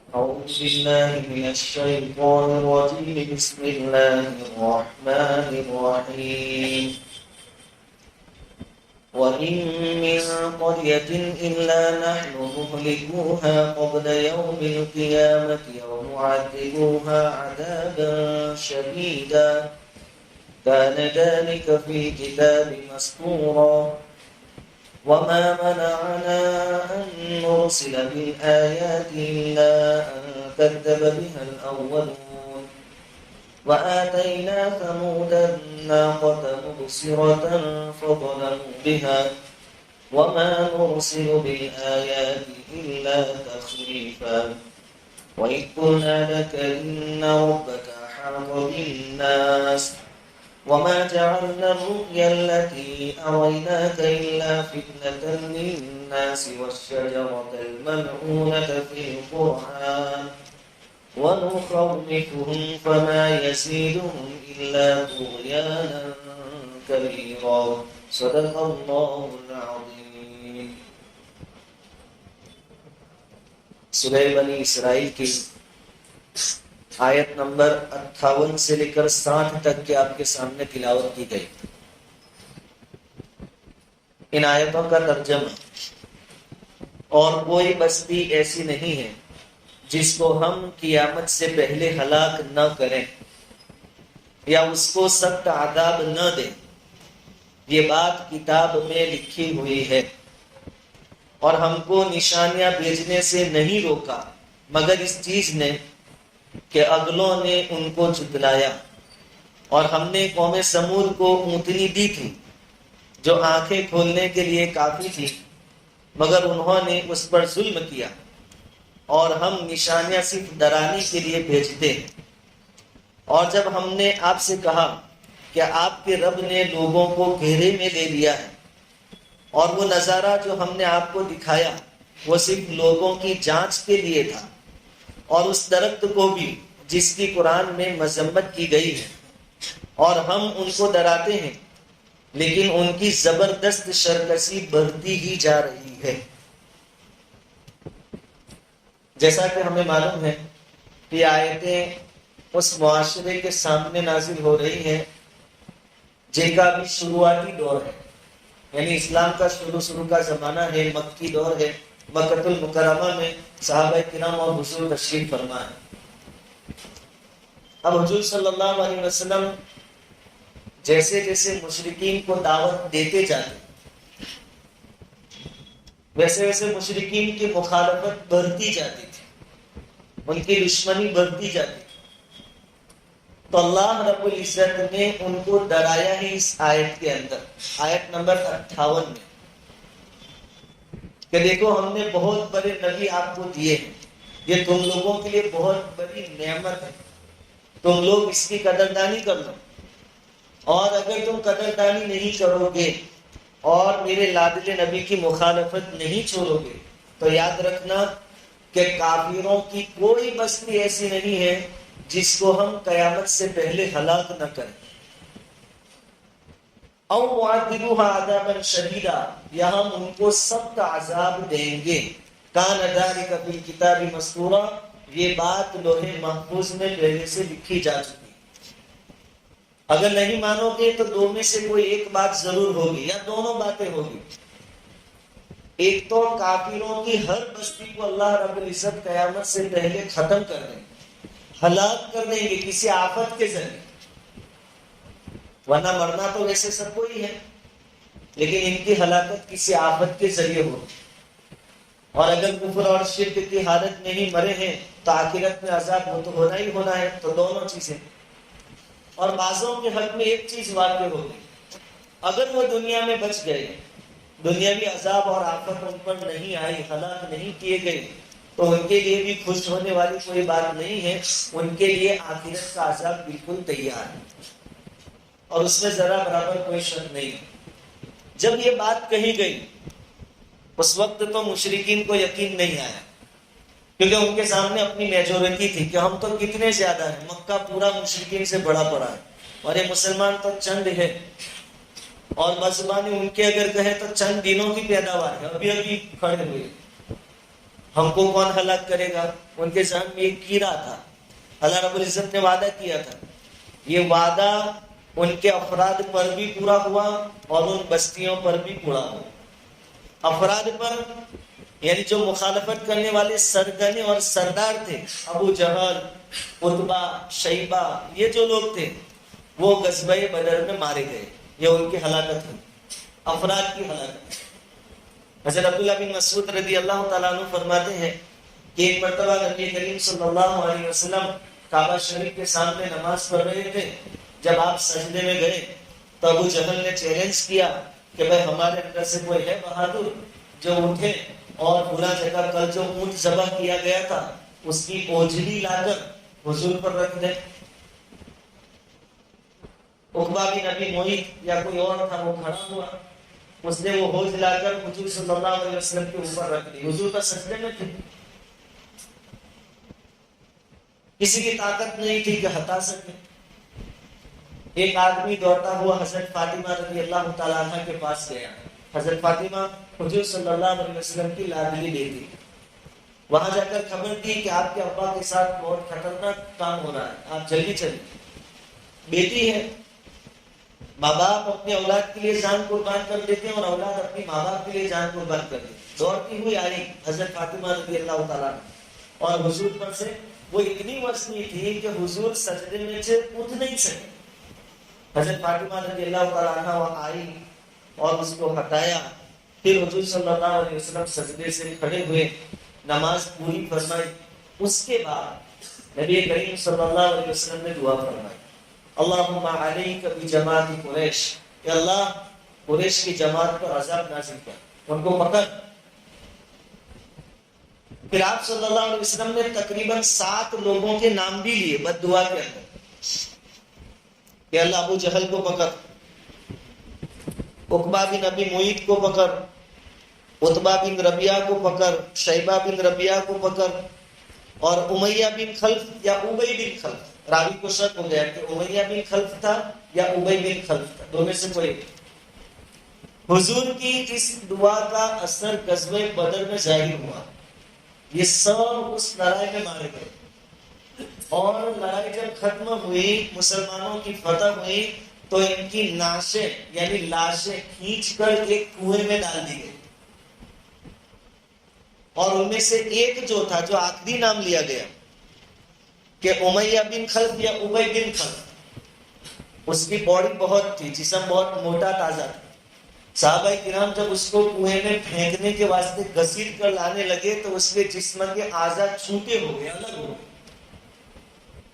أعوذ بالله من الشيطان الرجيم. بسم الله الرحمن الرحيم. وإن من قرية إلا نحن مهلكوها قبل يوم القيامة أو معذبوها عذابا شديدا كان ذلك في الكتاب مسطورا. وما منعنا أن نرسل بالآيات إلا أن كذب بها الأولون وآتينا ثمود الناقة مبصرة فظلموا بها وما نرسل بالآيات إلا تخويفا. وإذ قلنا لك إن ربك أحاط بالناس وما جعلنا الرؤيا التي أريناك إلا فتنة للناس والشجرة الملعونة في القرآن ونخوفهم فما يزيدهم إلا طغيانا كبيرا. صدق الله العظيم. سورہ بنی اسرائیل کی آیت نمبر 58 سے لے کر 60 تک کی آپ کے سامنے تلاوت کی گئی. ان آیتوں کا ترجمہ: اور کوئی بستی ایسی نہیں ہے جس کو ہم قیامت سے پہلے ہلاک نہ کریں یا اس کو سخت عذاب نہ دیں. یہ بات کتاب میں لکھی ہوئی ہے اور ہم کو نشانیاں بھیجنے سے نہیں روکا مگر اس چیز نے کہ اگلوں نے ان کو جھٹلایا. اور ہم نے قوم سمود کو اونٹنی دی تھی جو آنکھیں کھولنے کے لیے کافی تھی مگر انہوں نے اس پر ظلم کیا. اور ہم نشانیاں صرف ڈرانے کے لیے بھیجتے ہیں. اور جب ہم نے آپ سے کہا کہ آپ کے رب نے لوگوں کو گھیرے میں لے لیا ہے اور وہ نظارہ جو ہم نے آپ کو دکھایا وہ صرف لوگوں کی جانچ کے لیے تھا، اور اس درخت کو بھی جس کی قرآن میں مذمت کی گئی ہے، اور ہم ان کو ڈراتے ہیں لیکن ان کی زبردست شرکسی بڑھتی ہی جا رہی ہے. جیسا کہ ہمیں معلوم ہے کہ آیتیں اس معاشرے کے سامنے نازل ہو رہی ہیں جن کا بھی شروعاتی دور ہے، یعنی اسلام کا شروع کا زمانہ ہے، مکی دور ہے. مکۃ المکرمہ میں صحابہ کرام اور حضور تشریف فرما ہے. اب حضور صلی اللہ علیہ وسلم جیسے جیسے مشرکین کو دعوت دیتے جاتے ویسے ویسے مشرکین کی مخالفت بڑھتی جاتی تھی، ان کی دشمنی بڑھتی جاتی تھی. تو اللہ رب العزت نے ان کو ڈرایا ہے اس آیت کے اندر، آیت نمبر 58 میں، کہ دیکھو ہم نے بہت بڑے نبی آپ کو دیے ہیں، یہ تم لوگوں کے لیے بہت بڑی نعمت ہے، تم لوگ اس کی قدردانی کر لو. اور اگر تم قدردانی نہیں کرو گے اور میرے لاڈلے نبی کی مخالفت نہیں چھوڑو گے تو یاد رکھنا کہ کافروں کی کوئی بستی ایسی نہیں ہے جس کو ہم قیامت سے پہلے ہلاک نہ کریں. او معذبوها عذابا شدیدا، یا ہم ان کو سخت عذاب دیں گے. کان ذلک فی الکتاب مسطورا، یہ بات لوح محفوظ میں پہلے سے لکھی جا چکی. اگر نہیں مانو گے تو دو میں سے کوئی ایک بات ضرور ہوگی یا دونوں باتیں ہوگی. ایک تو کافروں کی ہر بستی کو اللہ رب العزت قیامت سے پہلے ختم کر دیں گے، ہلاک کر دیں گے کسی آفت کے ذریعے. ورنہ مرنا تو ویسے سب کو ہی ہے لیکن ان کی ہلاکت کسی آفت کے ذریعے ہوگی. اور اگر کفر اور شرک کی حالت میں ہی مرے ہیں تو آخرت میں عذاب تو ہونا ہی ہونا ہے. تو دونوں چیزیں. اور بعضوں کے حق میں ایک چیز واقع ہوگی، اگر وہ دنیا میں بچ گئے، دنیاوی عذاب اور آفت ان پر نہیں آئی، ہلاک نہیں کیے گئے، تو ان کے لیے بھی خوش ہونے والی کوئی بات نہیں ہے. ان کے لیے آخرت کا عذاب بالکل تیار ہے اور اس میں ذرا برابر کوئی شک نہیں ہے. جب یہ بات کہی گئی اس وقت تو مشرکین کو یقین نہیں آیا، کیونکہ ان کے سامنے اپنی میجورٹی تھی کہ ہم تو کتنے زیادہ ہیں، مکہ پورا مشرکین سے بڑا پڑا ہے اور یہ مسلمان تو چند ہے، اور بزبانی ان کے اگر کہیں تو چند دنوں کی پیداوار ہے، ابھی ابھی کھڑے ہوئے. ہم کو کون ہلاک کرے گا؟ ان کے ذہن میں ایک کیڑا تھا. اللہ رب العزت نے وعدہ کیا تھا، یہ وعدہ ان کے افراد پر بھی پورا ہوا اور ان بستیوں پر بھی پورا ہوا. افراد پر یعنی جو مخالفت کرنے والے سرگنے اور سردار تھے، ابو جہل، عتبہ، شیبہ، یہ جو لوگ تھے وہ غزوہ بدر میں مارے گئے. یہ ان کی ہلاکت ہوئی، افراد کی ہلاکت. حضرت عبداللہ بن مسعود رضی اللہ تعالیٰ عنہ فرماتے ہیں کہ ایک مرتبہ نبی کریم صلی اللہ علیہ وسلم کعبہ شریف کے سامنے نماز پڑھ رہے تھے. جب آپ سجدے میں گئے تو ابو جہل نے چیلنج کیا کہ بھائی ہمارے اندر سے کوئی ہے بہادر جو اٹھے اور پورا جگہ کل جو اونٹ ذبح کیا گیا تھا اس کی اوجھلی لا کر حضور پر رکھ دے. عقبہ بن ابی معیط یا کوئی اور تھا، وہ کھڑا ہوا، اس نے وہ ہوج لا کر حضور صلی اللہ علیہ وسلم کے اوپر رکھ دی. حضور کا سجدے میں تھے، کسی کی طاقت نہیں تھی کہ ہٹا سکے. ایک آدمی دوڑتا ہوا حضرت فاطمہ رضی اللہ تعالیٰ عنہ کے پاس گیا. حضرت فاطمہ حضور صلی اللہ علیہ وسلم کی لاڈلی بیٹی، وہاں جا کر خبر دی کہ آپ کے ابا کے ساتھ بہت خطرناک کام ہو رہا ہے، آپ جلدی چلیے. بیٹی ہے، ماں باپ اپنے اولاد کے لیے جان قربان کر دیتے ہیں اور اولاد اپنی ماں باپ کے لیے جان قربان کر دیتے. دوڑتی ہوئی آئی حضرت فاطمہ رضی اللہ تعالیٰ عنہ، اور حضور پر سے وہ اتنی وزنی تھی کہ حضور سجدے میں سے اٹھ نہیں سکے. حضرت فاطمہ رضی اللہ تعالیٰ عنہ وہ آئی اور اس کو ہٹایا. پھر حضور صلی اللہ علیہ وسلم سجدے سے کھڑے ہوئے، نماز پوری فرمائی. اس کے بعد نبی کریم صلی اللہ علیہ وسلم نے دعا فرمائی، اللہم علیک بجماعت قریش، کہ اللہ قریش کی جماعت پر عذاب نازل کر، ان کو پکڑ. پھر آپ صلی اللہ علیہ وسلم نے تقریباً 7 لوگوں کے نام بھی لیے بد دعا کے اندر کہ اللہ ابو جہل کو پکڑ، عقبہ بن ابی معیط کو پکڑ، عتبہ بن ربیعہ کو پکڑ، شیبہ بن ربیعہ کو پکڑ، اور امیہ بن خلف یا ابی بن خلف. راوی کو شک ہو گیا کہ امیہ بن خلف تھا یا ابی بن خلف تھا، دونوں سے کوئی. حضور کی اس دعا کا اثر غزوہ بدر میں ظاہر ہوا. یہ سب اس لڑائی میں مارے گئے، اور لڑائی جب ختم ہوئی، مسلمانوں کی فتح ہوئی، تو ان کی ناشیں یعنی لاشیں کھینچ کر ایک کنویں میں ڈال دی گئی. اور ان میں سے ایک جو تھا، جو آخری نام لیا گیا کہ امیہ بن خلف یا ابی بن خلف، اس کی باڈی بہت تھی، جسم بہت موٹا تازہ تھا. صحابہ کرام جب اس کو کنویں میں پھینکنے کے واسطے گھسیٹ کر لانے لگے تو اس کے جسم کے اعضاء چھوٹے ہو گئے، الگ ہو گئے.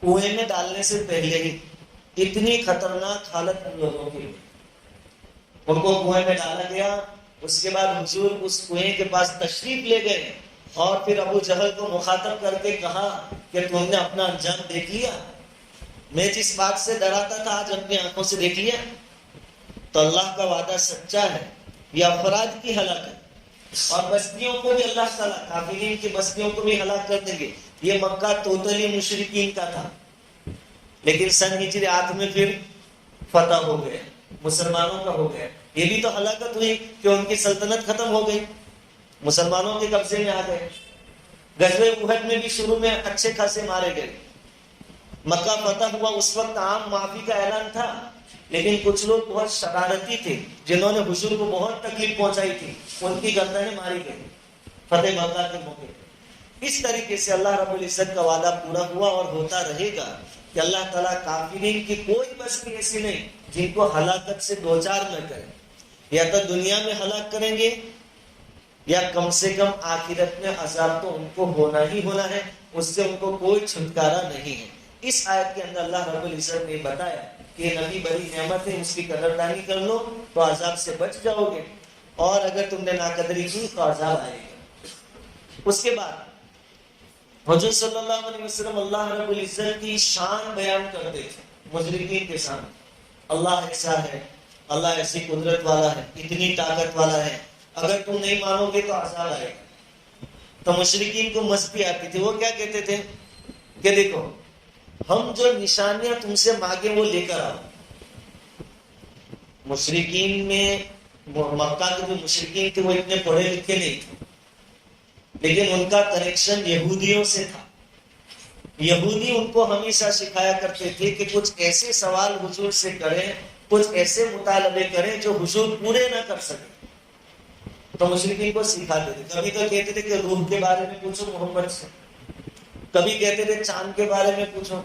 کنویں میں ڈالنے سے پہلے ہی اتنی خطرناک حالت ان لوگوں کی، ان کو کنویں میں ڈالا گیا. اس کے بعد حضور اس کنویں کے پاس تشریف لے گئے اور پھر ابو جہل کو مخاطب کر کے کہا کہ تم نے اپنا انجام دیکھ لیا، میں جس بات سے ڈراتا تھا آج اپنی آنکھوں سے دیکھ لیا. تو اللہ کا وعدہ سچا ہے، یہ افراد کی ہلاکت، اور بستیوں کو بھی اللہ تعالیٰ کافرین کی بستیوں کو بھی ہلاک کر دیں گے. یہ مکہ ٹوٹلی مشرکین کا تھا، لیکن سن ہجری 8 میں پھر فتح ہو گئے، مسلمانوں کا ہو گیا. یہ بھی تو ہلاکت ہوئی کہ ان کی سلطنت ختم ہو گئی، مسلمانوں کے قبضے میں آ گئے. غزوہ احد میں بھی شروع میں اچھے خاصے مارے گئے. مکہ فتح ہوا، اس وقت عام معافی کا اعلان تھا، لیکن کچھ لوگ بہت شرارتی تھے جنہوں نے حضور کو بہت تکلیف پہنچائی تھی، ان کی گردنیں ماری گئی فتح مکہ کے موقع پر. اس طریقے سے اللہ رب العزت کا وعدہ پورا ہوا اور ہوتا رہے گا کہ اللہ تعالیٰ کافرین کی کوئی بستی ایسی نہیں جن کو ہلاکت سے دوچار نہ کرے. یا تو دنیا میں ہلاک کریں گے یا کم سے کم آخرت میں عذاب تو ان کو ہونا ہی ہونا ہے، اس سے ان کو کوئی چھٹکارا نہیں ہے. اس آیت کے اندر اللہ رب العزت نے بتایا کہ نبی بڑی نعمت ہے، اس کی قدردانی کر لو تو عذاب سے بچ جاؤ گے، اور اگر تم نے ناقدری کی تو عذاب آئے گا. اس کے بعد حضور صلی اللہ علیہ وسلم اللہ رب العزت کی شان بیان کرتے تھے مشرکین کے سامنے. اللہ ایسا ہے، اللہ ایسی قدرت والا ہے، اتنی طاقت والا ہے، اگر تم نہیں مانو گے تو عذاب آئے گا. تو مشرکین کو مستی آتی تھی. وہ کیا کہتے تھے کہ دیکھو ہم جو نشانیاں تم سے مانگے وہ لے کر آؤ. مشرکین میں مکہ کے جو مشرکین تھے وہ اتنے پڑھے لکھے نہیں تھے، لیکن ان کا کنیکشن یہودیوں سے تھا. یہودی ان کو ہمیشہ سکھایا کرتے تھے کہ کچھ ایسے سوال حضور سے کریں, کچھ ایسے مطالبے کریں جو حضور پورے نہ کر سکے. تو مشرکین کو سکھاتے تھے. کبھی تو کہتے تھے کہ روح کے بارے میں پوچھو محمد سے, کبھی کہتے تھے چاند کے بارے میں پوچھو,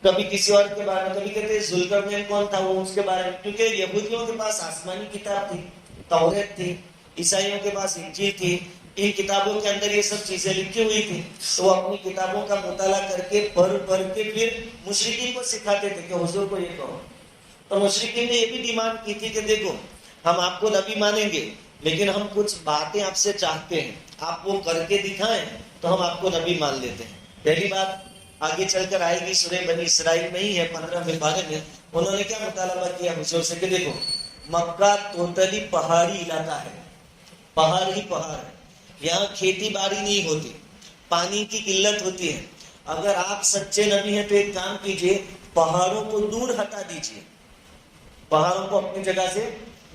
کبھی کسی اور کے بارے میں, کبھی کہتے تھے ذوالقرنین کون تھا وہ اس کے بارے میں. کیونکہ یہودیوں کے پاس آسمانی کتاب تھی, توریت تھی, عیسائیوں کے پاس انجیل تھی, ان کتابوں کے اندر یہ سب چیزیں لکھی ہوئی تھی. تو وہ اپنی کتابوں کا مطالعہ کر کے پڑھ کے پھر مشرکین کو سکھاتے تھے کہ حضور کو یہ کہو. تو مشرکین نے یہ بھی ڈیمانڈ کی تھی کہ دیکھو ہم آپ کو نبی مانیں گے, لیکن ہم کچھ باتیں آپ سے چاہتے ہیں, آپ وہ کر کے دکھائیں تو ہم آپ کو نبی مان لیتے ہیں. پہلی بات آگے چل کر آئے گی, سورہ بنی اسرائیل میں ہی ہے 15ویں پارے میں. انہوں نے کیا مطالبہ کیا حضور سے کہ دیکھو مکہ ٹوٹلی پہاڑی علاقہ ہے, پہاڑ ہی پہاڑ ہے, یہاں کھیتی باڑی نہیں ہوتی, پانی کی قلت ہوتی ہے. اگر آپ سچے نبی ہیں تو ایک کام کیجئے, پہاڑوں کو دور ہٹا دیجئے, پہاڑوں کو اپنی جگہ سے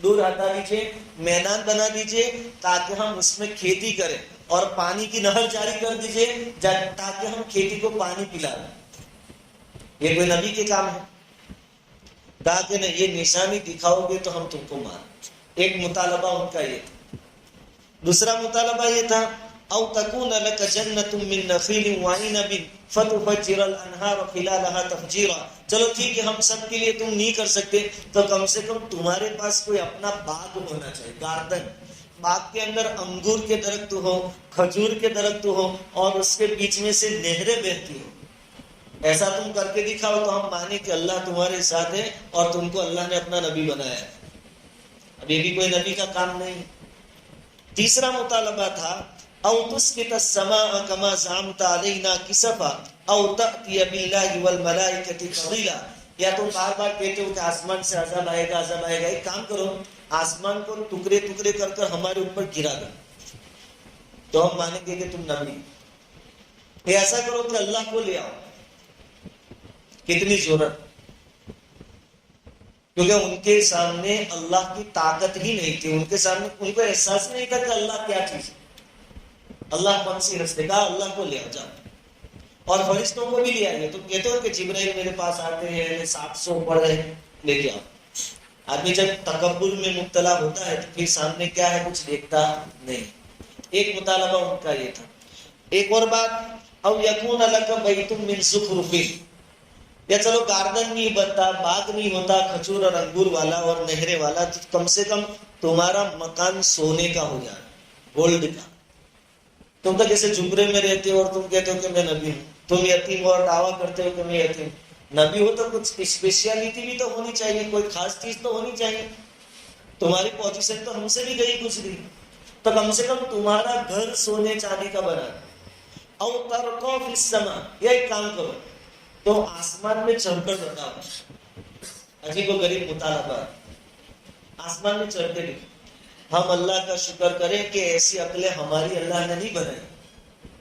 دور ہٹا دیجئے, میدان بنا دیجئے تاکہ ہم اس میں کھیتی کریں, اور پانی کی نہر جاری کر دیجئے تاکہ ہم کھیتی کو پانی پلا دیں. یہ کوئی نبی کے کام ہے؟ کہا کہ نہیں, یہ نشانی دکھاؤ گے تو ہم تم کو مان. ایک مطالبہ ان کا یہ تھا. دوسرا مطالبہ یہ تھا او تکون لک جنت من نخیل وعنب فتفجر الانہار خلالها تفجیرا. چلو ٹھیک ہے, ہم سب کے لیے تم نہیں کر سکتے تو کم سے کم تمہارے پاس کوئی اپنا باغ ہونا چاہیے, گارڈن. باغ کے اندر انگور کے درخت ہو, کھجور کے درخت ہو, اور اس کے بیچ میں سے نہریں بہتی ہو. ایسا تم کر کے دکھاؤ تو ہم مانیں کہ اللہ تمہارے ساتھ ہے اور تم کو اللہ نے اپنا نبی بنایا ہے. اب یہ بھی کوئی نبی کا کام نہیں. تیسرا مطالبہ تھا او تسقط السماء كما زعمت علينا كسفا او تأتي بالله والملائكة قبيلا. یا تم بار بار کہتے ہو کہ آسمان سے عذاب آئے گا, عذاب آئے گا. ایک کام کرو, آسمان کو ٹکڑے ٹکڑے کر کر ہمارے اوپر گرا دو تو ہم مانیں گے کہ تم نبی. ایسا کرو کہ اللہ کو لے آؤ. کتنی ضرورت, کیونکہ ان کے سامنے اللہ کی طاقت ہی نہیں تھی. ان کے سامنے ان کو احساس نہیں تھا کہ اللہ کیا چیز ہے. اللہ کون سی رستے کا, اللہ کو لے آ جاؤ. اور فرشتوں کو بھی لے آئیے. تم کہتے ہو کہ جبرائیل میرے پاس آتے ہیں, 700 پڑھ رہے ہیں, لے کے آؤ. آدمی جب تکبر میں مبتلا ہوتا ہے تو پھر سامنے کیا ہے کچھ دیکھتا نہیں. ایک مطالبہ ان کا یہ تھا. ایک اور بات او یکون لک بیت من زخرف, یا چلو گارڈن نہیں بنتا, باغ نہیں ہوتا کھجور اور انگور والا اور نہریں والا, تو کم سے کم تمہارا مکان سونے کا ہو جائے, گولڈ کا. تم تو جیسے جھمرے میں رہتے ہو اور تم کہتے ہو کہ میں نبی ہوں, تم یتیم ہو اور دعویٰ کرتے ہو کہ میں یتیم. نبی ہو تو کچھ اسپیشلٹی بھی تو ہونی چاہیے, کوئی خاص چیز تو ہونی چاہیے. تمہاری پوزیشن تو ہم سے بھی گئی گزری, تو کم سے کم تمہارا گھر سونے چاندی کا بنا. او ترقوا فی السماء, یا ایک کام کرو تو آسمان میں چڑھ کر بتاؤ. عجیب و غریب مطالبہ, آسمان میں چڑھتے لکھو. ہم اللہ کا شکر کریں کہ ایسی عقلیں ہماری اللہ نے نہیں بنائی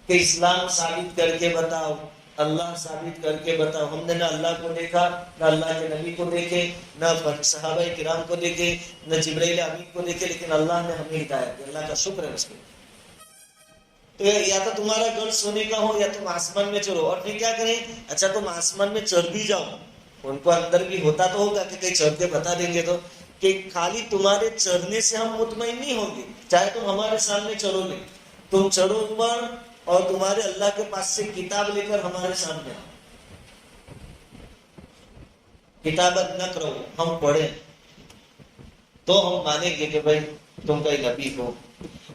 کہ اسلام ثابت کر کے بتاؤ, اللہ ثابت کر کے بتاؤ. ہم نے نہ اللہ کو دیکھا, نہ اللہ کے نبی کو دیکھے, نہ صحابہ کرام کو دیکھے, نہ جبرائیل امین کو دیکھے, لیکن اللہ نے ہمیں ہدایت دی. اللہ کا شکر ہے اس کے. تو یا تو تمہارا گھر سونے کا ہو یا تم آسمان میں چڑھو. اور پھر کیا کریں, اچھا تم آسمان میں چڑھ بھی جاؤ, ان کو اندر بھی ہوتا تو ہوگا کہ کہیں چڑھ کے بتا دیں گے تو, کہ خالی تمہارے چڑھنے سے ہم مطمئن نہیں ہوں گے. چاہے تم ہمارے سامنے چڑھو گے, تم چڑھو اوپر اور تمہارے اللہ کے پاس سے کتاب لے کر ہمارے سامنے آؤ. کتابت نہ کرو, ہم پڑھیں تو ہم مانیں گے کہ بھائی تم کوئی نبی ہو.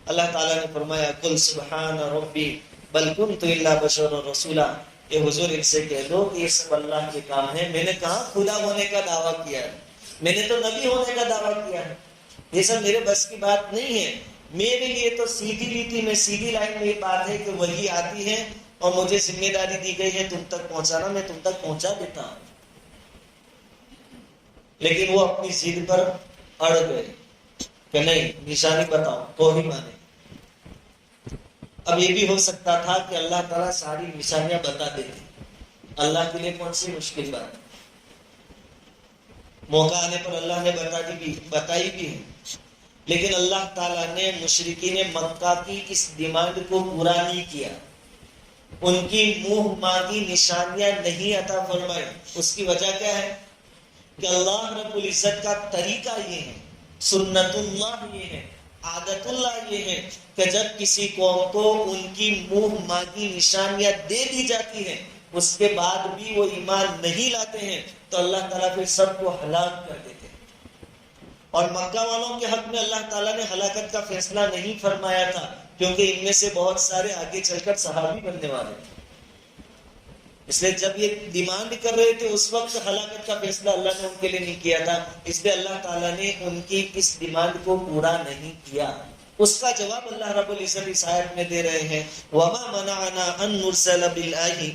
اللہ تعالیٰ نے فرمایا قل سبحان ربی بل کنت الا بشر رسولا. اے حضور ان سے کہہ دو کہ یہ سب اللہ کے کام ہے. میں نے کہاں خدا ہونے کا دعویٰ کیا ہے, میں نے تو نبی ہونے کا دعویٰ کیا ہے. یہ سب میرے بس کی بات نہیں ہے. میرے لیے تو سیدھی لیتی میں سیدھی لائن میں یہ بات ہے کہ وہی آتی ہے اور مجھے ذمہ داری دی گئی ہے تم تک پہنچانا, میں تم تک پہنچا دیتا ہوں. لیکن وہ اپنی ضد پر اڑ گئے کہ نہیں نشانی بتاؤ تو ہی مانے. اب یہ بھی ہو سکتا تھا کہ اللہ تعالیٰ ساری نشانیاں بتا دیتے, اللہ کے لیے کون سی مشکل بات ہے. موقع آنے پر اللہ نے بتائی بھی ہے. لیکن اللہ تعالیٰ نے مشرکین مکہ کی اس ڈیمانڈ کو پورا نہیں کیا، ان کی منہ مانگی نشانیاں نہیں عطا فرمائی۔ اس کی وجہ کیا ہے کہ اللہ رب العزت کا طریقہ یہ ہے، سنت اللہ یہ ہے، عادت اللہ یہ ہے کہ جب کسی قوم کو ان کی منہ مانگی نشانیاں دے دی جاتی ہیں، اس کے بعد بھی وہ ایمان نہیں لاتے ہیں، تو اللہ تعالیٰ پھر سب کو ہلاک کر دیتے ہیں۔ اور مکہ والوں کے حق میں اللہ تعالیٰ نے ہلاکت کا فیصلہ نہیں فرمایا تھا، کیونکہ ان میں سے بہت سارے آگے چل کر صحابی بننے والے تھے، اس لیے جب یہ ڈیمانڈ کر رہے تھے اس وقت ہلاکت کا فیصلہ اللہ نے ان کے لیے نہیں کیا تھا، اس لیے اللہ تعالیٰ نے ان کی اس ڈیمانڈ کو پورا نہیں کیا۔ اس کا جواب اللہ رب العزت اس آیت میں دے رہے ہیں، وَمَا مَنَعَنَا أَن نُرْسِلَ بِالْآيَاتِ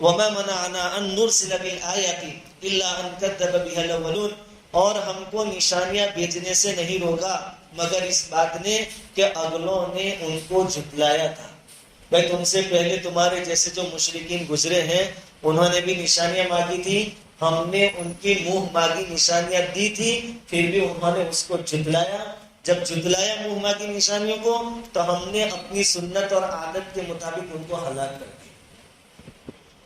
وَمَا مَنَعَنَا أَن نُرْسِلَ بِالْآيَاتِ إِلَّا أَن كَذَّبَ بِهَا الْأَوَّلُونَ، اور ہم کو نشانیاں بھیجنے سے نہیں روکا مگر اس بات نے کہ اگلوں نے ان کو جھٹلایا تھا۔ بھائی تم سے پہلے تمہارے جیسے جو مشرکین گزرے ہیں انہوں نے بھی نشانیاں مانگی تھی، ہم نے ان کی منہ مانگی نشانیاں دی تھی، پھر بھی انہوں نے اس کو جھٹلایا۔ جب جھٹلایا منہ مانگی نشانیوں کو تو ہم نے اپنی سنت اور عادت کے مطابق ان کو ہلاک کر دیا۔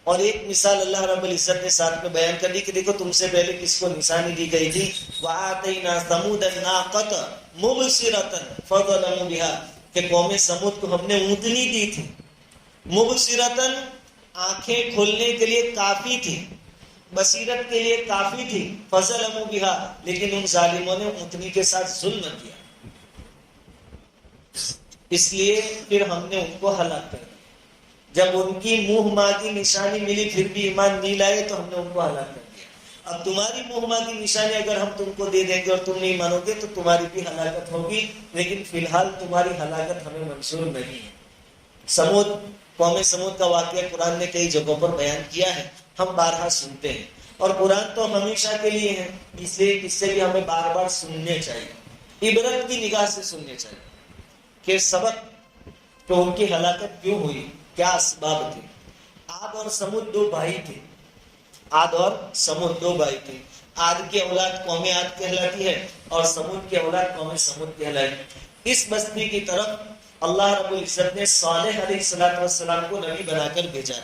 اور ایک مثال اللہ رب العزت نے ساتھ میں بیان کر دی کہ دیکھو تم سے پہلے کس کو نشانی دی گئی تھی، وَآتَيْنَا ثَمُودَ النَّاقَةَ مُبْصِرَةً فَظَلَمُوا بِهَا، کہ قوم سمود کو ہم نے اونٹنی دی تھی، مبصرتن آنکھیں کھولنے کے لیے کافی تھی، بصیرت کے لیے کافی تھی، فَظَلَمُوا بِهَا، لیکن ان ظالموں نے اونٹنی کے ساتھ ظلم کیا، اس لیے پھر ہم نے ان کو ہلاک کر دیا۔ جب ان کی منہ مانگی نشانی ملی پھر بھی ایمان نہیں لائے تو ہم نے ان کو ہلاک کر دیا۔ اب تمہاری منہ مانگی نشانی اگر ہم تم کو دے دیں گے اور تم نہیں مانو گے تو تمہاری بھی ہلاکت ہوگی، لیکن فی الحال تمہاری ہلاکت ہمیں منظور نہیں ہے۔ سمود، قوم سمود کا واقعہ قرآن نے کئی جگہوں پر بیان کیا ہے، ہم بارہا سنتے ہیں، اور قرآن تو ہمیشہ کے لیے ہے، اس لیے اس سے بھی ہمیں بار بار سننے چاہیے، عبرت کی نگاہ سے سننے چاہیے کہ سبق تو ان کی ہلاکت کیوں ہوئی، کیا اسباب تھے۔ عاد اور سمود دو بھائی تھے، عاد اور سمود دو بھائی تھے، عاد کی اولاد قوم عاد کہلاتی ہے اور سمود کی اولاد قوم سمود کہلاتی۔ اس بستی کی طرف اللہ رب العزت نے صالح علیہ السلام کو نبی بنا کر بھیجا۔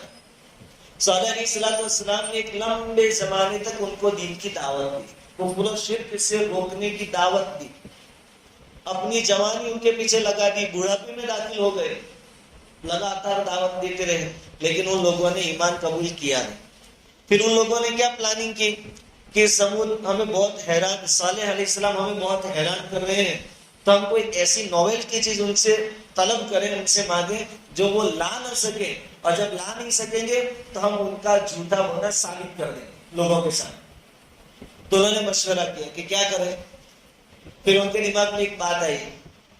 صالح علیہ السلام نے ایک لمبے زمانے تک ان کو دین کی دعوت دی، کفر و شرک سے روکنے کی دعوت دی، اپنی جوانی ان کے پیچھے لگا دی، بڑھاپے میں داخل ہو گئے، لگاتار دعوت دیتے رہے، لیکن ان لوگوں نے ایمان قبول کیا نہیں۔ پھر ان لوگوں نے کیا پلاننگ کی کہ سمود ہمیں بہت حیران، صالح علیہ السلام ہمیں بہت حیران کر رہے ہیں، تو ہم کوئی ایسی نویل کی چیز ان سے طلب کریں، ان سے مانگیں جو وہ لا نہ سکے، اور جب لا نہیں سکیں گے تو ہم ان کا جھوٹا ہونا ثابت کر دیں لوگوں کے ساتھ۔ تو انہوں نے مشورہ کیا کہ کیا کریں۔ پھر ان کے دماغ میں ایک بات آئی،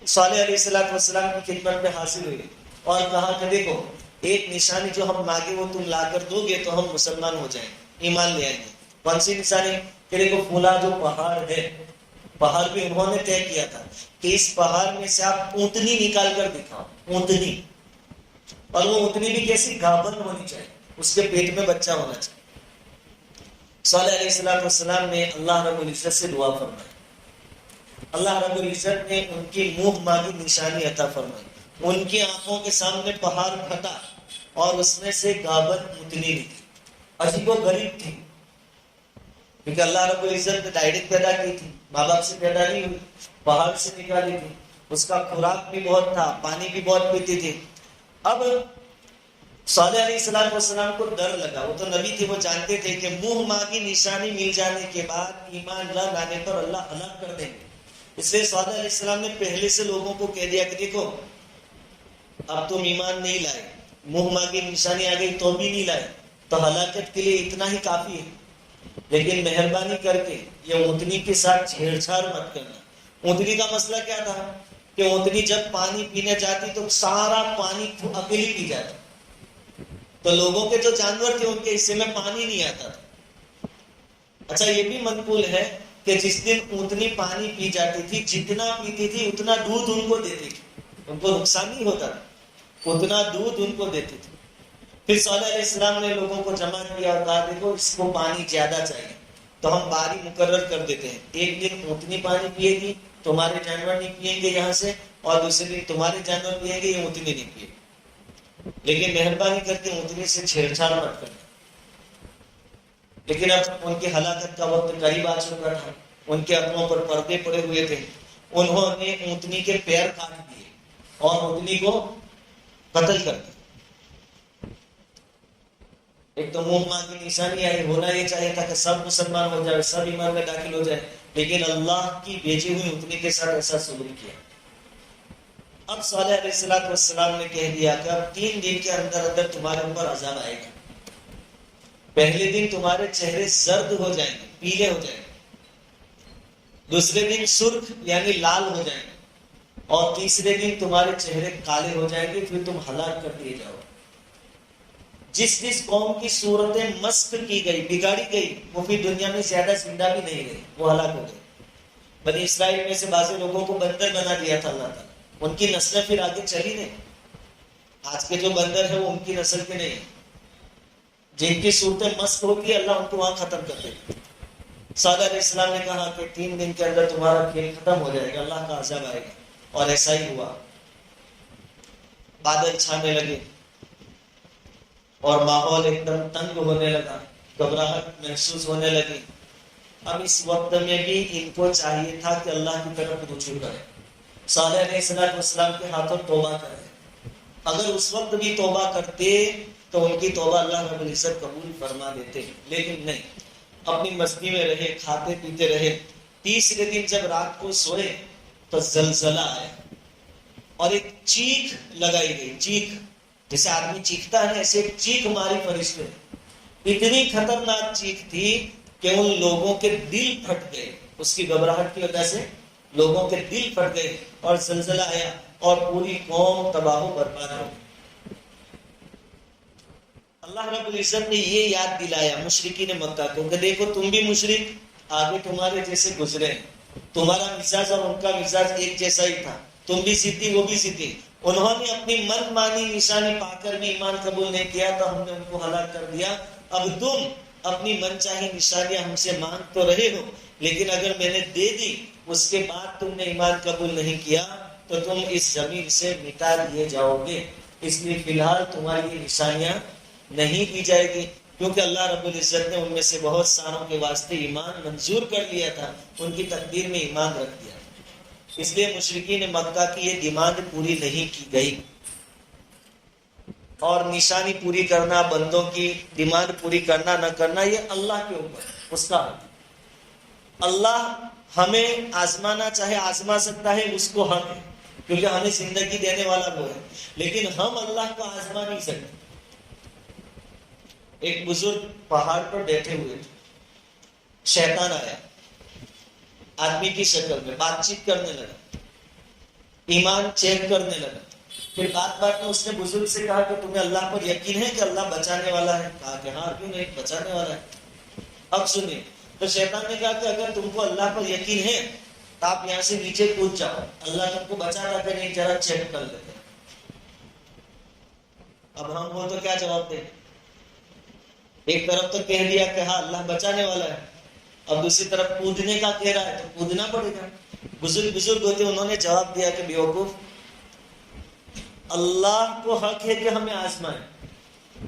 صالح علیہ السلام کی خدمت میں حاصل ہوئی اور کہا کہ دیکھو ایک نشانی جو ہم مانگے وہ تم لا کر دو گے تو ہم مسلمان ہو جائیں، ایمان لے آئیں گے۔ کون سی نشانی؟ کہ دیکھو فلاں جو پہاڑ ہے، پہاڑ بھی انہوں نے طے کیا تھا کہ اس پہاڑ میں سے آپ اونٹنی نکال کر دکھاؤ، اونٹنی، اور وہ اونٹنی بھی کیسی گابن ہونی چاہیے، اس کے پیٹ میں بچہ ہونا چاہیے۔ صالح علیہ السلام نے اللہ رب العزت سے دعا فرمائی، اللہ رب العزت نے ان کی منہ مانگی نشانی عطا فرمائی، ان کی آنکھوں کے سامنے پہاڑ پھٹا اور اس میں سے گابن اونٹنی نکلی، عجیب و غریب تھی، کیونکہ اللہ رب العزت نے ڈائریکٹ پیدا کی تھی، ماں باپ سے پیدا نہیں ہوئی، پہاڑ سے نکالی تھی، اس کا خوراک بھی بہت تھا، پانی بھی بہت پیتی تھی۔ اب صالح علیہ السلام کو ڈر لگا، وہ تو نبی تھے، وہ جانتے تھے کہ منہ مانگی نشانی مل جانے کے بعد ایمان نہ لانے پر اللہ ہلاک کر دیں گے، اس لیے صالح علیہ السلام نے پہلے سے لوگوں کو کہہ دیا کہ دیکھو اب تم ایمان نہیں لائے، منہ مانگی نشانی آ گئی تو بھی نہیں لائے، تو ہلاکت کے لیے اتنا ہی کافی ہے، لیکن مہربانی کر کے یہ اونٹنی کے ساتھ چھیڑ چھاڑ مت کرنا۔ اونٹنی کا مسئلہ کیا تھا کہ اونٹنی جب پانی پینے جاتی تو سارا پانی اکیلی پی جاتی، تو لوگوں کے جو جانور تھے ان کے حصے میں پانی نہیں آتا تھا۔ اچھا یہ بھی منقول ہے کہ جس دن اونٹنی پانی پی جاتی تھی جتنا پیتی تھی اتنا دودھ ان کو دیتی تھی، ان کو نقصان نہیں ہوتا تھا، اتنا دودھ ان کو دیتی تھی۔ پھر صالح علیہ السلام نے لوگوں کو جمع کیا اور کہا دیکھو اس کو پانی زیادہ چاہیے تو ہم باری مقرر کر دیتے ہیں، ایک دن اونٹنی پانی پیے گی، تمہارے جانور نہیں پئیں گے یہاں سے، اور دوسرے دن تمہارے جانور پئیں گے، یہ اونٹنی نہیں پیے. لیکن مہربانی کر کے اونٹنی سے چھیڑ چھاڑ مت کرنا. لیکن اب ان کی ہلاکت کا وقت قریب آ چکا تھا، ان کے اپنوں پر پردے پڑے ہوئے تھے. انہوں نے اونٹنی کے پیر کاٹ دیے اور اونٹنی کو قتل کر دیا. ایک تو منہ ماں کی نشانی آئی. ہونا یہ چاہیے تھا کہ سب مسلمان ہو جائے، سب ایمان میں داخل ہو جائے، لیکن اللہ کی بھیجی ہوئی اونٹنی کے ساتھ ایسا سلوک کیا. اب صالح علیہ السلام نے کہہ دیا کہ اب 3 دن کے اندر اندر تمہارے اوپر عذاب آئے گا. پہلے دن تمہارے چہرے زرد ہو جائیں گے، پیلے ہو جائیں گے. دوسرے دن سرخ یعنی لال ہو جائیں گے، اور تیسرے دن تمہارے چہرے کالے ہو جائیں گے، پھر تم ہلاک کر دیے جاؤ. جس قوم کی صورتیں مسخ کی گئی، بگاڑی گئی، وہ بھی دنیا میں زیادہ زندہ بھی نہیں رہی، وہ ہلاک ہو گئی. بنی اسرائیل میں سے بعض لوگوں کو بندر بنا دیا تھا اللہ تعالیٰ. ان کی نسلیں پھر آگے چلی نہیں. آج کے جو بندر ہیں وہ ان کی نسل کے نہیں. جن کی صورتیں مسخ ہوگی اللہ ان کو وہاں ختم کر دے گا. صالح علیہ السلام نے کہا کہ 3 دن کے اندر تمہارا کھیل ختم ہو جائے گا، اللہ کا عذاب آئے گا. اور ایسا ہی ہوا. بادل چھانے لگے اور ماحول ایک دم تنگ ہونے لگا، گھبراہٹ محسوس ہونے لگی. اب اس وقت میں بھی ان کو چاہیے تھا کہ اللہ کی طرف رجوع کرے. صالح علیہ السلام کے ہاتھوں توبہ کرے. اگر اس وقت بھی توبہ کرتے تو ان کی توبہ اللہ رب العزت قبول فرما دیتے، لیکن نہیں. اپنی مستی میں رہے، کھاتے پیتے رہے. تیسرے دن جب رات کو سوئے تو زلزلہ آیا اور ایک چیخ لگائی گئی. چیخ جیسے آدمی چیختا ہے نا، ایسے ایک چیخ ماری فرشتے. اتنی خطرناک چیخ تھی کہ ان لوگوں کے دل پھٹ گئے. اس کی گھبراہٹ کی وجہ سے لوگوں کے دل پھٹ گئے اور زلزلہ آیا اور پوری قوم تباہ و برباد ہو گئی. اللہ رب العزت نے یہ یاد دلایا مشرکین مکہ کو کہ دیکھو تم بھی مشرک آگے تمہارے جیسے گزرے ہیں. تمہارا مزاج اور ان کا مزاج ایک جیسا ہی تھا. تم بھی ضدی، وہ بھی ضدی. انہوں نے اپنی من مانی نشانی پا کر بھی ایمان قبول نہیں کیا تو ہم نے ان کو ہلاک کر دیا. اب تم اپنی من چاہی نشانیاں ہم سے مانگ تو رہے ہو، لیکن اگر میں نے دے دی اس کے بعد تم نے ایمان قبول نہیں کیا تو تم اس زمین سے مٹا دیے جاؤ گے. اس لیے فی الحال تمہاری یہ نشانیاں نہیں دی جائے گی، کیونکہ اللہ رب العزت نے ان میں سے بہت ساروں کے واسطے ایمان منظور کر لیا تھا، ان کی تقدیر میں ایمان رکھ دیا. اس لیے مشرکین مکہ کی یہ ڈیمانڈ پوری نہیں کی گئی. اور نشانی پوری کرنا، بندوں کی ڈیمانڈ پوری کرنا نہ کرنا، یہ اللہ کے اوپر اس کا حق. اللہ ہمیں آزمانا چاہے آزما سکتا ہے، اس کو حق ہے، کیونکہ ہمیں زندگی دینے والا وہ ہے. لیکن ہم اللہ کو آزما نہیں سکتے. ایک بزرگ پہاڑ پر بیٹھے ہوئے تھے. شیطان آیا آدمی کی شکل میں، بات چیت کرنے لگا، ایمان چیک کرنے لگا. پھر بات میں اس نے بزرگ سے کہا کہ تمہیں اللہ پر یقین ہے کہ اللہ بچانے والا ہے؟ کہا کہ ہاں، کیوں نہیں، بچانے والا ہے. اب سنیے، تو شیطان نے کہا کہ اگر تم کو اللہ پر یقین ہے تو آپ یہاں سے نیچے کود جاؤ، اللہ تم کو بچاتا کہ نہیں ذرا چیک کر لیتے. اب ہم ہو تو کیا جواب دیں؟ ایک طرف تو کہہ دیا کہ ہاں اللہ بچانے والا ہے، اب دوسری طرف کودنے کا کہہ رہا ہے تو کودنا پڑے گا. بزرگ ہوتے انہوں نے جواب دیا کہ بیوقوف، اللہ کو حق ہے کہ ہمیں آزمائے،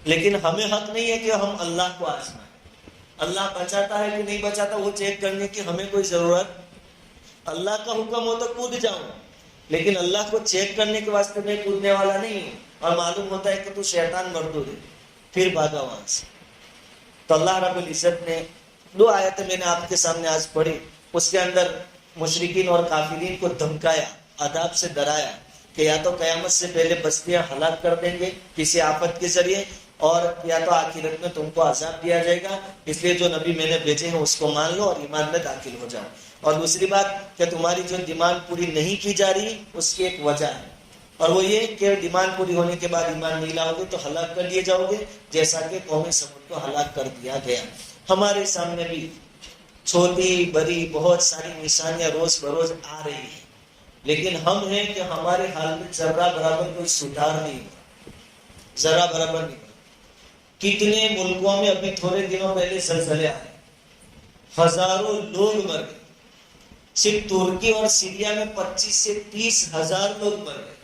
لیکن ہمیں حق نہیں ہے کہ ہم اللہ کو آزمائیں. اللہ بچاتا ہے کہ نہیں بچاتا وہ چیک کرنے کی ہمیں کوئی ضرورت. اللہ کا حکم ہو تو کود جاؤں، لیکن اللہ کو چیک کرنے کے واسطے میں کودنے والا نہیں ہوں. اور معلوم ہوتا ہے کہ تو شیطان مردود ہے، پھر بھاگا وہاں سے. تو اللہ رب العزت نے 2 آیتیں میں نے آپ کے سامنے آج پڑھی، اس کے اندر مشرکین اور کافرین کو دھمکایا، عذاب سے ڈرایا کہ یا تو قیامت سے پہلے بستیاں ہلاک کر دیں گے کسی آفت کے ذریعے، اور یا تو آخرت میں تم کو عذاب دیا جائے گا. اس لیے جو نبی میں نے بھیجے ہیں اس کو مان لو اور ایمان میں داخل ہو جاؤ. اور دوسری بات کہ تمہاری جو ڈیمانڈ پوری نہیں کی جا رہی اس کی ایک وجہ ہے، اور وہ یہ کہ ڈیمانڈ پوری ہونے کے بعد ایمان نہیں لاؤ گے تو ہلاک کر دیے جاؤ گے، جیسا کہ قوم سمود کو ہلاک کر دیا گیا. ہمارے سامنے بھی چھوٹی بڑی بہت ساری نشانیاں روز بروز آ رہی ہیں، لیکن ہم ہیں کہ ہمارے حال میں ذرہ برابر کوئی سدھار نہیں ہوا، ذرہ برابر نہیں ہوا. کتنے ملکوں میں ابھی تھوڑے دنوں پہلے زلزلے آئے، ہزاروں لوگ مر گئے، صرف ترکی اور سیریا میں 25 سے 30 ہزار لوگ مر گئے،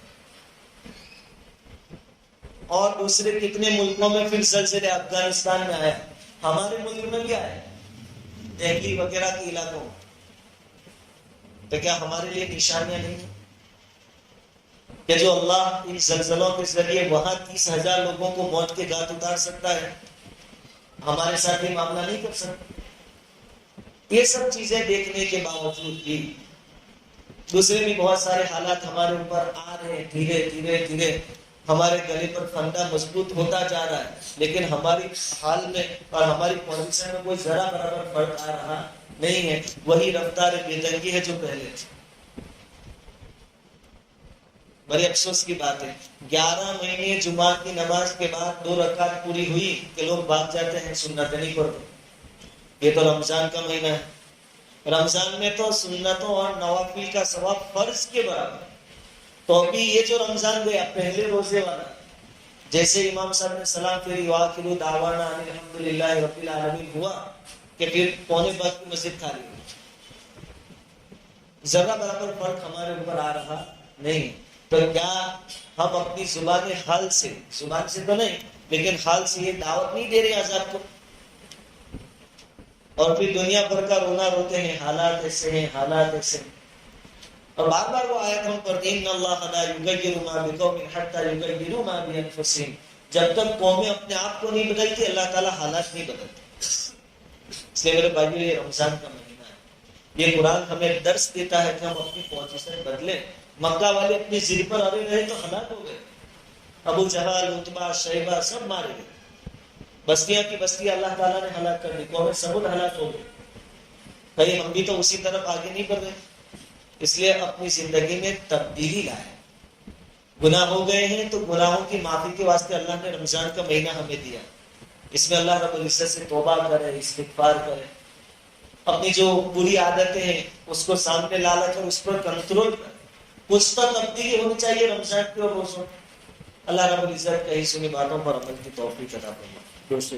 اور دوسرے کتنے ملکوں میں پھر زلزلے، افغانستان میں آیا، ہمارے ملک میں بھی آیا، دہلی وغیرہ کے علاقوں میں۔ تو کیا ہمارے لیے نشانیاں نہیں ہیں کہ جو اللہ ان زلزلوں کے ذریعے وہاں 30 ہزار لوگوں کو موت کے گھاٹ اتار سکتا ہے، ہمارے ساتھ یہ معاملہ نہیں کر سکتا؟ یہ سب چیزیں دیکھنے کے باوجود بھی دوسرے بھی بہت سارے حالات ہمارے اوپر آ رہے ہیں، دھیرے دھیرے دھیرے ہمارے گلے پر پھندا مضبوط ہوتا جا رہا ہے، لیکن ہماری حال میں اور ہماری پوزیشن میں کوئی ذرا برابر فرق آ رہا نہیں ہے، وہی رفتار بے دنگی ہے جو پہلے تھی۔ بڑے افسوس کی بات ہے، 11 مہینے جمعہ کی نماز کے بعد 2 رکعت پوری ہوئی کہ لوگ بھاگ جاتے ہیں، سنت نہیں پڑھتے۔ یہ تو رمضان کا مہینہ ہے، رمضان میں تو سنتوں اور نوافل کا ثواب فرض کے برابر ہے، تو ابھی یہ جو رمضان گیا پہلے روزے والا، جیسے امام صاحب نے سلام پھیری وآخر دعوانا ان الحمدللہ رب العالمین ہوا کہ پھر 11:15 کی مسجد خالی ہوئی، ذرا برابر فرق ہمارے اوپر آ رہا نہیں۔ تو کیا ہم اپنی زبان حال سے، زبان سے تو نہیں لیکن حال سے، یہ دعوت نہیں دے رہے عذاب کو، اور پھر دنیا بھر کا رونا روتے ہیں، حالات ایسے ہیں، حالات ایسے ہیں، اور بار بار وہ آیت ہم پڑھتے ہیں ان اللہ لا یغیر ما بقوم حتى یغیروا ما بانفسهم، جب تک قومیں اپنے آپ کو نہیں بدلتی اللہ تعالیٰ حالات نہیں بدلتے۔ اس لیے میرے بھائیو، یہ رمضان کا مہینہ ہے، یہ قرآن ہمیں درس دیتا ہے کہ ہم اپنی پوزیشن بدلیں۔ مکہ والے اپنی ضد پر اڑے رہے تو ہلاک ہو گئے، ابو جہل، عتبہ، شیبہ سب مارے گئے، بستیاں کی بستیاں اللہ تعالیٰ نے ہلاک کر دی، قوم سمود ہلاک ہو گئے۔ کہیں ہم بھی تو اسی طرف آگے نہیں بڑھ رہے؟ اس لیے اپنی زندگی میں تبدیلی لائے۔ گناہ ہو گئے ہیں تو گناہوں کی معافی کے واسطے اللہ نے رمضان کا مہینہ ہمیں دیا، اس میں اللہ رب العزت سے توبہ کرے، استغفار کرے، اپنی جو بری عادتیں ہیں اس کو سامنے لا کر اس پر کنٹرول کرے۔ کچھ تو تبدیلی ہونی چاہیے رمضان کے اور روزوں۔ اللہ رب العزت کہیں سنی باتوں پر عمل کی توفیق عطا فرمائے۔ دوستو